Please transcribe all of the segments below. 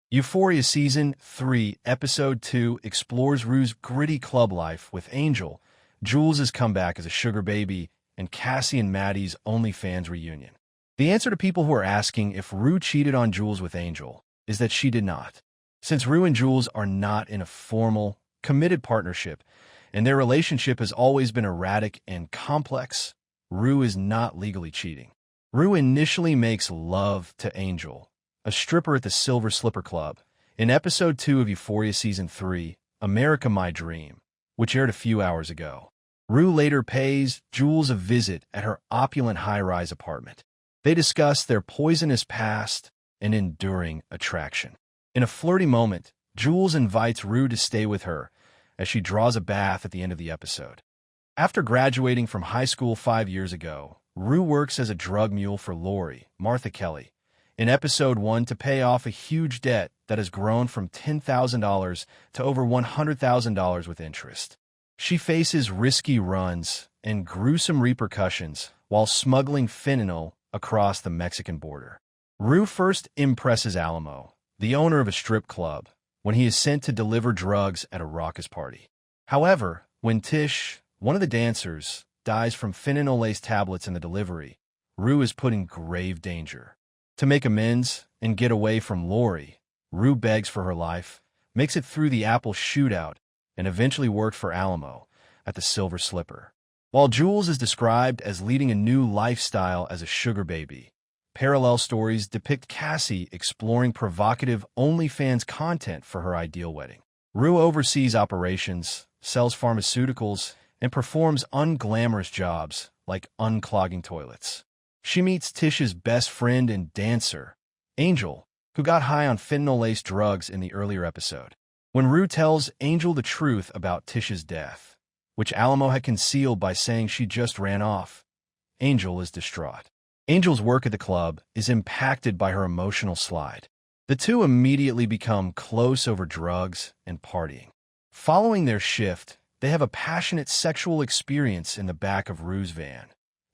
Euphoria Season 3, Episode 2 explores Rue's gritty club life with Angel, Jules' comeback as a sugar baby, and Cassie and Maddie's OnlyFans reunion. The answer to people who are asking if Rue cheated on Jules with Angel is that she did not. Since Rue and Jules are not in a formal, committed partnership, and their relationship has always been erratic and complex, Rue is not legally cheating. Rue initially makes love to Angel, a stripper at the Silver Slipper Club, in Episode 2 of Euphoria Season 3, America My Dream, which aired a few hours ago. Rue later pays Jules a visit at her opulent high-rise apartment. They discuss their poisonous past and enduring attraction. In a flirty moment, Jules invites Rue to stay with her as she draws a bath at the end of the episode. After graduating from high school 5 years ago, Rue works as a drug mule for Lori, Martha Kelly, in Episode 1 to pay off a huge debt that has grown from $10,000 to over $100,000 with interest. She faces risky runs and gruesome repercussions while smuggling fentanyl across the Mexican border. Rue first impresses Alamo, the owner of a strip club, when he is sent to deliver drugs at a raucous party. However, when Tish, one of the dancers, dies from fentanyl-laced tablets in the delivery, Rue is put in grave danger. To make amends and get away from Lori, Rue begs for her life, makes it through the Apple shootout, and eventually worked for Alamo at the Silver Slipper. While Jules is described as leading a new lifestyle as a sugar baby, parallel stories depict Cassie exploring provocative OnlyFans content for her ideal wedding. Rue oversees operations, sells pharmaceuticals, and performs unglamorous jobs like unclogging toilets. She meets Tish's best friend and dancer, Angel, who got high on fentanyl-laced drugs in the earlier episode. When Rue tells Angel the truth about Tish's death, which Alamo had concealed by saying she just ran off, Angel is distraught. Angel's work at the club is impacted by her emotional slide. The two immediately become close over drugs and partying. Following their shift, they have a passionate sexual experience in the back of Rue's van,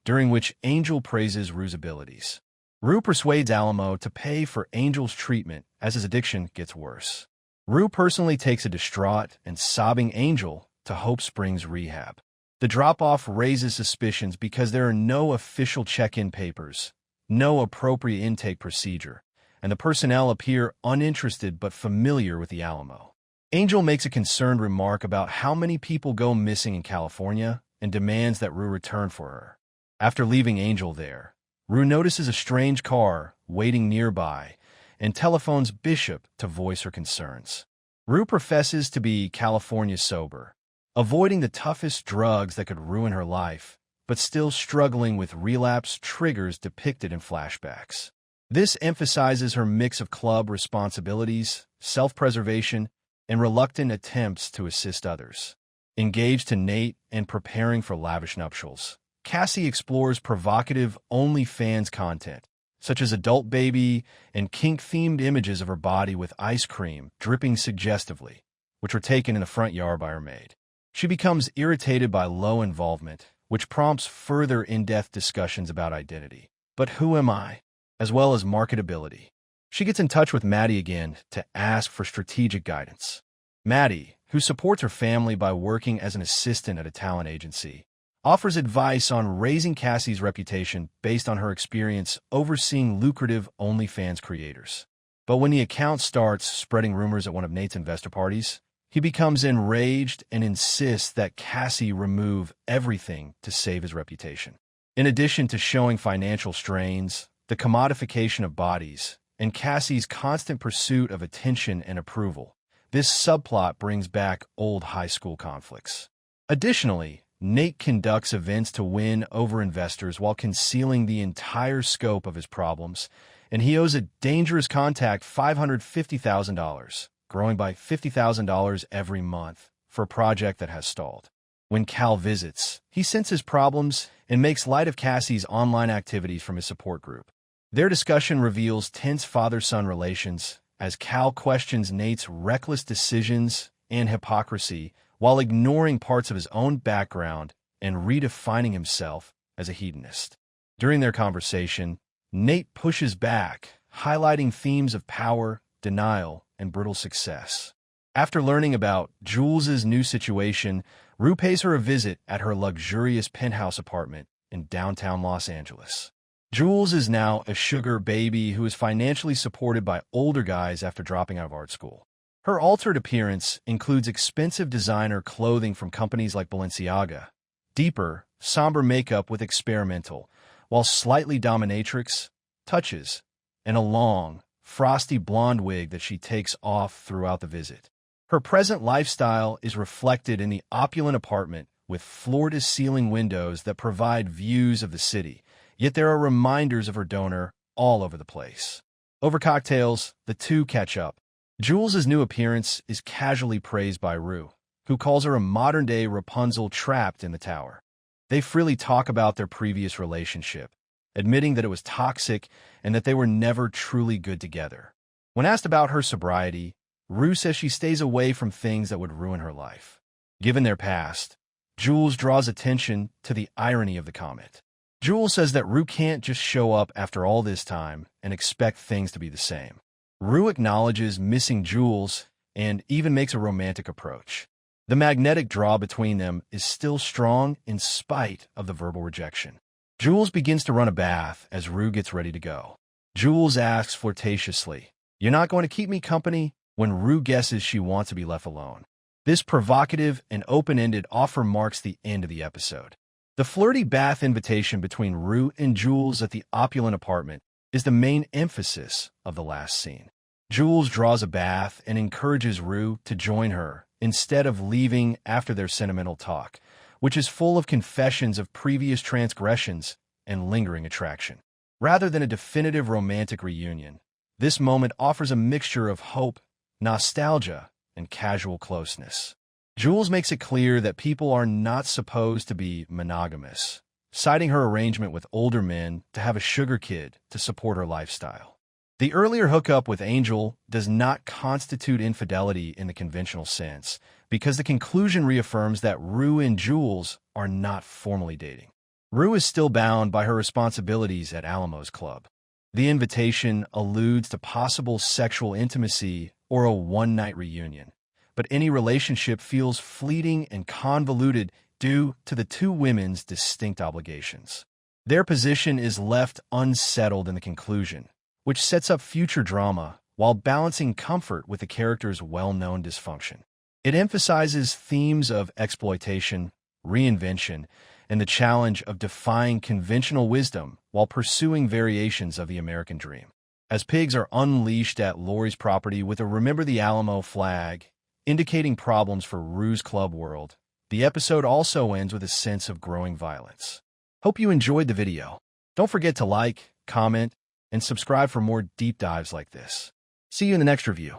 during which Angel praises Rue's abilities. Rue persuades Alamo to pay for Angel's treatment as his addiction gets worse. Rue personally takes a distraught and sobbing Angel to Hope Springs rehab. The drop-off raises suspicions because there are no official check-in papers, no appropriate intake procedure, and the personnel appear uninterested but familiar with the Alamo. Angel makes a concerned remark about how many people go missing in California and demands that Rue return for her. After leaving Angel there, Rue notices a strange car waiting nearby and telephones Bishop to voice her concerns. Rue professes to be California sober, avoiding the toughest drugs that could ruin her life, but still struggling with relapse triggers depicted in flashbacks. This emphasizes her mix of club responsibilities, self-preservation, and reluctant attempts to assist others. Engaged to Nate and preparing for lavish nuptials, Cassie explores provocative OnlyFans content, such as adult baby and kink-themed images of her body with ice cream dripping suggestively, which were taken in the front yard by her maid. She becomes irritated by low involvement, which prompts further in-depth discussions about identity. But who am I? As well as marketability. She gets in touch with Maddie again to ask for strategic guidance. Maddie, who supports her family by working as an assistant at a talent agency, offers advice on raising Cassie's reputation based on her experience overseeing lucrative OnlyFans creators. But when the account starts spreading rumors at one of Nate's investor parties, he becomes enraged and insists that Cassie remove everything to save his reputation. In addition to showing financial strains, the commodification of bodies, and Cassie's constant pursuit of attention and approval, this subplot brings back old high school conflicts. Additionally, Nate conducts events to win over investors while concealing the entire scope of his problems, and he owes a dangerous contact $550,000, growing by $50,000 every month, for a project that has stalled. When Cal visits, he senses problems and makes light of Cassie's online activities from his support group. Their discussion reveals tense father-son relations as Cal questions Nate's reckless decisions and hypocrisy while ignoring parts of his own background and redefining himself as a hedonist. During their conversation, Nate pushes back, highlighting themes of power, denial, and brutal success. After learning about Jules' new situation, Rue pays her a visit at her luxurious penthouse apartment in downtown Los Angeles. Jules is now a sugar baby who is financially supported by older guys after dropping out of art school. Her altered appearance includes expensive designer clothing from companies like Balenciaga, deeper, somber makeup with experimental, while slightly dominatrix touches, and a long, frosty blonde wig that she takes off throughout the visit. Her present lifestyle is reflected in the opulent apartment with floor-to-ceiling windows that provide views of the city, yet there are reminders of her donor all over the place. Over cocktails, the two catch up. Jules' new appearance is casually praised by Rue, who calls her a modern-day Rapunzel trapped in the tower. They freely talk about their previous relationship, admitting that it was toxic and that they were never truly good together. When asked about her sobriety, Rue says she stays away from things that would ruin her life. Given their past, Jules draws attention to the irony of the comment. Jules says that Rue can't just show up after all this time and expect things to be the same. Rue acknowledges missing Jules and even makes a romantic approach. The magnetic draw between them is still strong in spite of the verbal rejection. Jules begins to run a bath as Rue gets ready to go. Jules asks flirtatiously, "You're not going to keep me company?" when Rue guesses she wants to be left alone. This provocative and open-ended offer marks the end of the episode. The flirty bath invitation between Rue and Jules at the opulent apartment is the main emphasis of the last scene. Jules draws a bath and encourages Rue to join her instead of leaving after their sentimental talk, which is full of confessions of previous transgressions and lingering attraction. Rather than a definitive romantic reunion, this moment offers a mixture of hope, nostalgia, and casual closeness. Jules makes it clear that people are not supposed to be monogamous, citing her arrangement with older men to have a sugar kid to support her lifestyle. The earlier hookup with Angel does not constitute infidelity in the conventional sense, because the conclusion reaffirms that Rue and Jules are not formally dating. Rue is still bound by her responsibilities at Alamo's Club. The invitation alludes to possible sexual intimacy or a one-night reunion, but any relationship feels fleeting and convoluted due to the two women's distinct obligations. Their position is left unsettled in the conclusion, which sets up future drama while balancing comfort with the character's well-known dysfunction. It emphasizes themes of exploitation, reinvention, and the challenge of defying conventional wisdom while pursuing variations of the American dream. As pigs are unleashed at Laurie's property with a Remember the Alamo flag, indicating problems for Rue's club world, the episode also ends with a sense of growing violence. Hope you enjoyed the video. Don't forget to like, comment, and subscribe for more deep dives like this. See you in the next review.